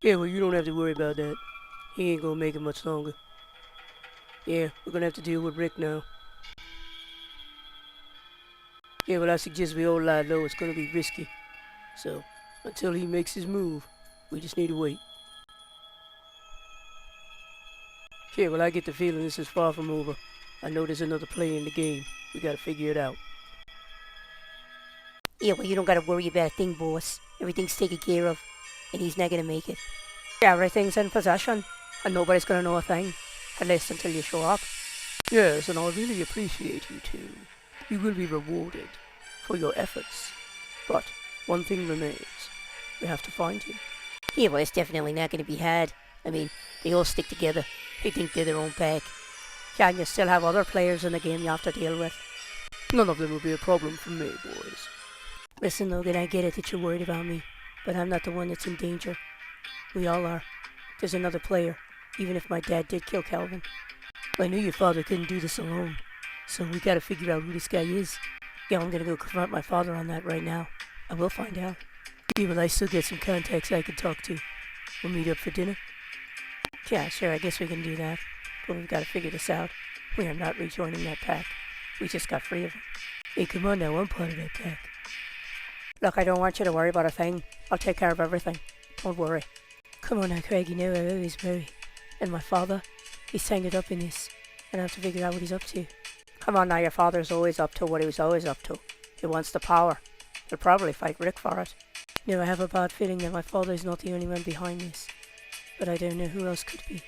Yeah, well, you don't have to worry about that. He ain't gonna make it much longer. Yeah, we're gonna have to deal with Rick now. Yeah, well, I suggest we all lie low. It's gonna be risky. So, until he makes his move, we just need to wait. Yeah, well, I get the feeling this is far from over. I know there's another player in the game. We gotta figure it out. Yeah, well, you don't gotta worry about a thing, boss. Everything's taken care of, and he's not gonna make it. Everything's in possession, and nobody's gonna know a thing, at least until you show up. Yes, and I really appreciate you too. You will be rewarded for your efforts. But one thing remains. We have to find him. Yeah, well, it's definitely not gonna be hard. I mean, they all stick together. They think they're their own pack. Yeah, and you still have other players in the game you have to deal with. None of them will be a problem for me, boys. Listen, Logan, I get it that you're worried about me, but I'm not the one that's in danger. We all are. There's another player, even if my dad did kill Calvin. I knew your father couldn't do this alone, so we gotta figure out who this guy is. Yeah, I'm gonna go confront my father on that right now. I will find out. Yeah, but I still get some contacts I can talk to. We'll meet up for dinner. Yeah, sure, I guess we can do that. But we've gotta figure this out. We are not rejoining that pack. We just got free of them. Hey, come on now, I'm part of that pack. Look, I don't want you to worry about a thing. I'll take care of everything. Don't worry. Come on now, Craig, you know I always worry. And my father, he's tangled up in this, and I have to figure out what he's up to. Come on now, your father's always up to what he was always up to. He wants the power. He'll probably fight Rick for it. No, I have a bad feeling that my father's not the only one behind this. But I don't know who else could be.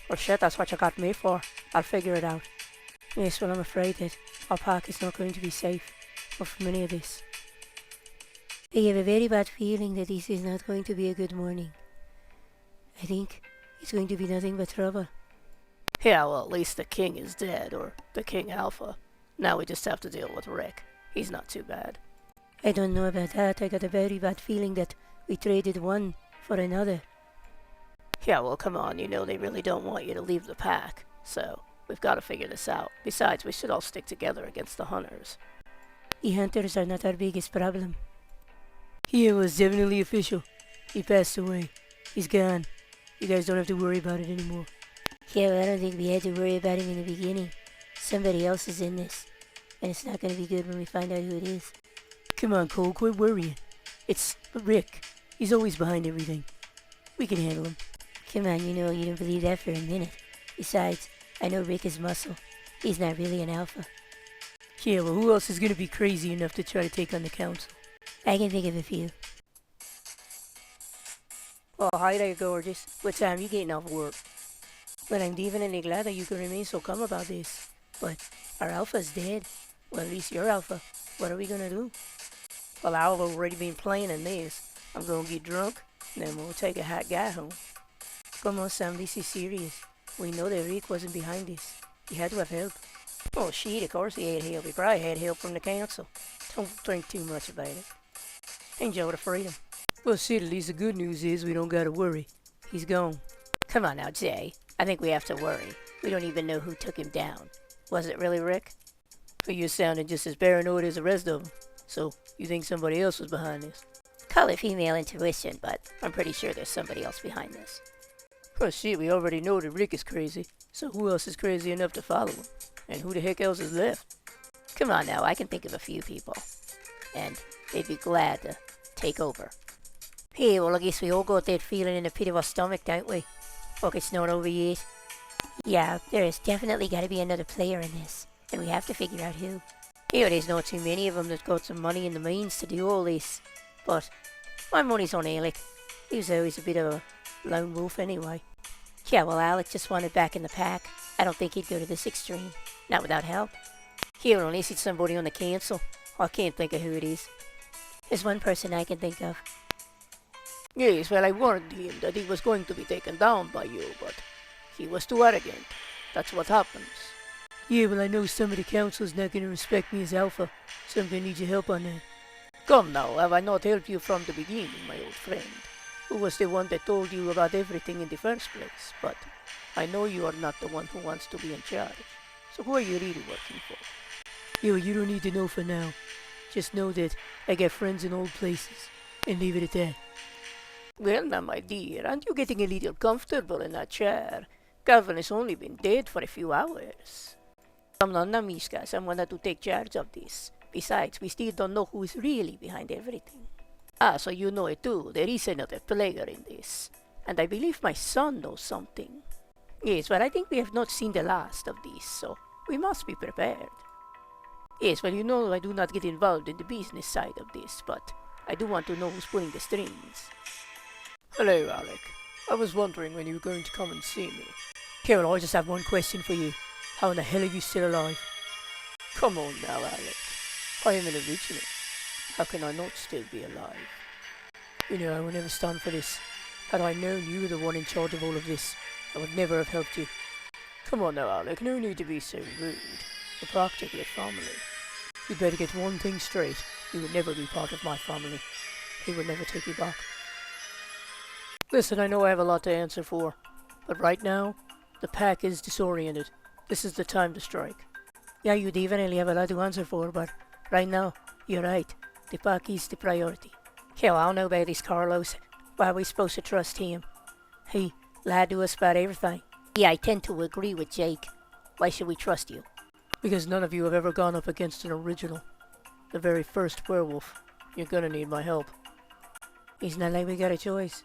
Well shit, that's what you got me for. I'll figure it out. Yes, well I'm afraid that our park is not going to be safe. Not from any of this. I have a very bad feeling that this is not going to be a good morning. I think it's going to be nothing but trouble. Yeah, well, at least the king is dead, or the King Alpha. Now we just have to deal with Rick. He's not too bad. I don't know about that. I got a very bad feeling that we traded one for another. Yeah, well, come on. You know they really don't want you to leave the pack. So, we've got to figure this out. Besides, we should all stick together against the hunters. The hunters are not our biggest problem. He was definitely official. He passed away. He's gone. You guys don't have to worry about it anymore. Yeah, well, I don't think we had to worry about him in the beginning. Somebody else is in this. And it's not going to be good when we find out who it is. Come on, Cole, quit worrying. It's Rick. He's always behind everything. We can handle him. Come on, you know you don't believe that for a minute. Besides, I know Rick is muscle. He's not really an alpha. Yeah, well, who else is going to be crazy enough to try to take on the council? I can think of a few. Oh, hi there, gorgeous. What time you getting off work? Well, I'm definitely glad that you can remain so calm about this. But our alpha's dead. Well, at least your alpha. What are we gonna do? Well, I've already been playing in this. I'm gonna get drunk, and then we'll take a hot guy home. Come on, Sam, this is serious. We know that Rick wasn't behind this. He had to have help. Oh, shit, of course he had help. He probably had help from the council. Don't think too much about it. Enjoy the freedom. Well, shit, at least the good news is we don't gotta worry. He's gone. Come on now, Jay. I think we have to worry. We don't even know who took him down. Was it really Rick? But you're sounding just as paranoid as the rest of them. So, you think somebody else was behind this? Call it female intuition, but I'm pretty sure there's somebody else behind this. Well, shit, we already know that Rick is crazy. So who else is crazy enough to follow him? And who the heck else is left? Come on now, I can think of a few people. And they'd be glad to take over. Hey, well, I guess we all got that feeling in the pit of our stomach, don't we? Fuck, it's not over yet. Yeah, there has definitely got to be another player in this. And we have to figure out who. Here, there's not too many of them that's got some money and the means to do all this. But my money's on Alec. He was always a bit of a lone wolf anyway. Yeah, well, Alec just wanted back in the pack. I don't think he'd go to this extreme. Not without help. Here, unless it's somebody on the council. I can't think of who it is. There's one person I can think of. Yes, well, I warned him that he was going to be taken down by you, but he was too arrogant. That's what happens. Yeah, well, I know some of the council's not going to respect me as alpha, so I'm going to need your help on that. Come now, have I not helped you from the beginning, my old friend? Who was the one that told you about everything in the first place? But I know you are not the one who wants to be in charge. So who are you really working for? Yo, you don't need to know for now. Just know that I got friends in old places, and leave it at that. Well, now, my dear, aren't you getting a little comfortable in that chair? Calvin has only been dead for a few hours. Come on now, Mishka, someone had to take charge of this. Besides, we still don't know who is really behind everything. Ah, so you know it too. There is another player in this. And I believe my son knows something. Yes, but I think we have not seen the last of this, so we must be prepared. Yes, well, you know I do not get involved in the business side of this, but I do want to know who's pulling the strings. Hello, Alec. I was wondering when you were going to come and see me. Carol, I just have one question for you. How in the hell are you still alive? Come on now, Alec. I am an original. How can I not still be alive? You know, I would never stand for this. Had I known you were the one in charge of all of this, I would never have helped you. Come on now, Alec, no need to be so rude. We're practically family. You'd better get one thing straight. You would never be part of my family. He would never take you back. Listen, I know I have a lot to answer for, but right now, the pack is disoriented. This is the time to strike. Yeah, you definitely have a lot to answer for, but right now, you're right. The pack is the priority. Hell, I don't know about this Carlos. Why are we supposed to trust him? He lied to us about everything. Yeah, I tend to agree with Jake. Why should we trust you? Because none of you have ever gone up against an original. The very first werewolf. You're gonna need my help. It's not like we got a choice.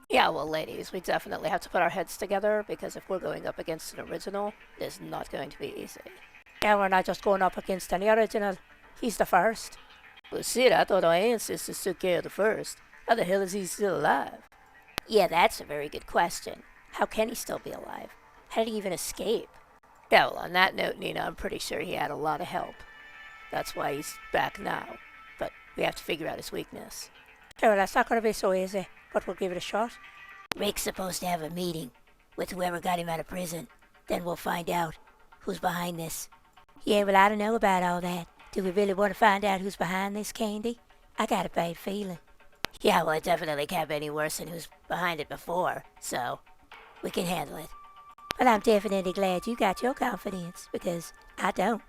Yeah, well, ladies, we definitely have to put our heads together, because if we're going up against an original, it's not going to be easy. Yeah, we're not just going up against any original. He's the first. Well, shit, I thought our ancestors took care of the first. How the hell is he still alive? Yeah, that's a very good question. How can he still be alive? How did he even escape? Yeah, well, on that note, Nina, I'm pretty sure he had a lot of help. That's why he's back now. But we have to figure out his weakness. Sure, that's not going to be so easy, but we'll give it a shot. Rick's supposed to have a meeting with whoever got him out of prison. Then we'll find out who's behind this. Yeah, well, I don't know about all that. Do we really want to find out who's behind this, Candy? I got a bad feeling. Yeah, well, it definitely can't be any worse than who's behind it before, so we can handle it. Well, I'm definitely glad you got your confidence, because I don't.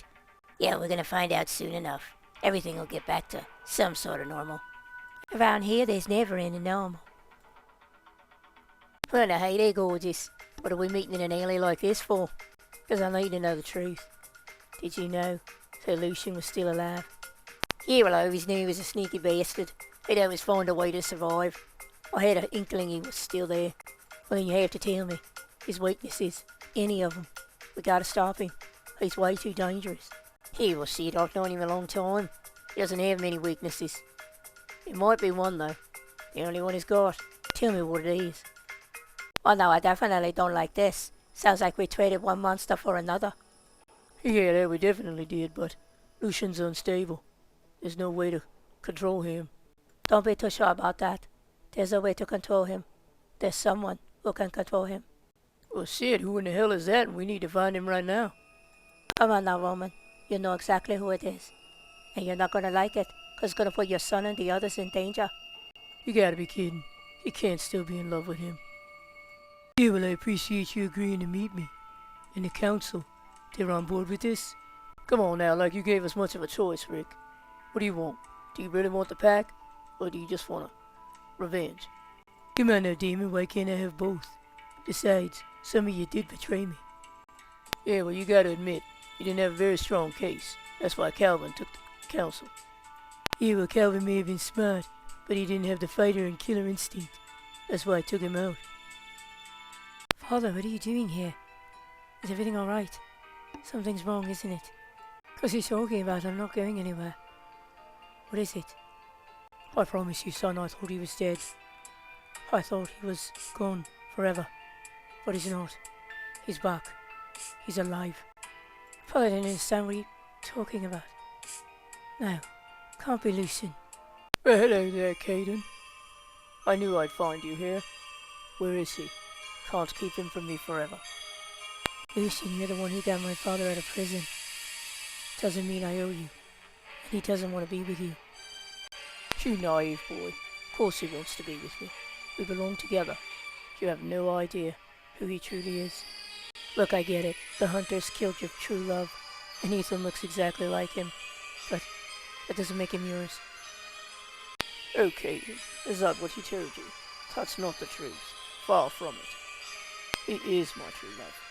Yeah, we're gonna find out soon enough. Everything will get back to some sort of normal. Around here, there's never any normal. Well, now, hey there, gorgeous. What are we meeting in an alley like this for? Because I need to know the truth. Did you know that Lucian was still alive? Yeah, well, I always knew he was a sneaky bastard. He'd always find a way to survive. I had an inkling he was still there. Well, then you have to tell me his weaknesses. Any of them. We gotta stop him. He's way too dangerous. He will see it. I've known him a long time. He doesn't have many weaknesses. It might be one, though. The only one he's got. Tell me what it is. Oh no, I definitely don't like this. Sounds like we traded one monster for another. Yeah, that we definitely did, but Lucian's unstable. There's no way to control him. Don't be too sure about that. There's a way to control him. There's someone who can control him. Well, shit, who in the hell is that? We need to find him right now. Come on now, Roman. You know exactly who it is. And you're not gonna like it, 'cause it's gonna put your son and the others in danger. You gotta be kidding. You can't still be in love with him. Yeah, well, I appreciate you agreeing to meet me. And the council, they're on board with this? Come on now, like you gave us much of a choice, Rick. What do you want? Do you really want the pack? Or do you just want revenge? Come on now, Damon, why can't I have both? Besides, some of you did betray me. Yeah, well, you gotta admit, you didn't have a very strong case. That's why Calvin took the council. Yeah, well, Calvin may have been smart, but he didn't have the fighter and killer instinct. That's why I took him out. Father, what are you doing here? Is everything alright? Something's wrong, isn't it? 'Cause he's talking about I'm not going anywhere. What is it? I promise you, son, I thought he was dead. I thought he was gone forever. But he's not. He's back. He's alive. Father, I don't understand what you're talking about. No, can't be Lucian. Well, hello there, Caden. I knew I'd find you here. Where is he? Can't keep him from me forever. Lucian, you're the one who got my father out of prison. Doesn't mean I owe you. And he doesn't want to be with you. You naive boy. Of course he wants to be with me. We belong together. You have no idea who he truly is. Look, I get it. The hunters killed your true love, and Ethan looks exactly like him. But that doesn't make him yours. Okay, is that what he told you? That's not the truth. Far from it. It is my true love.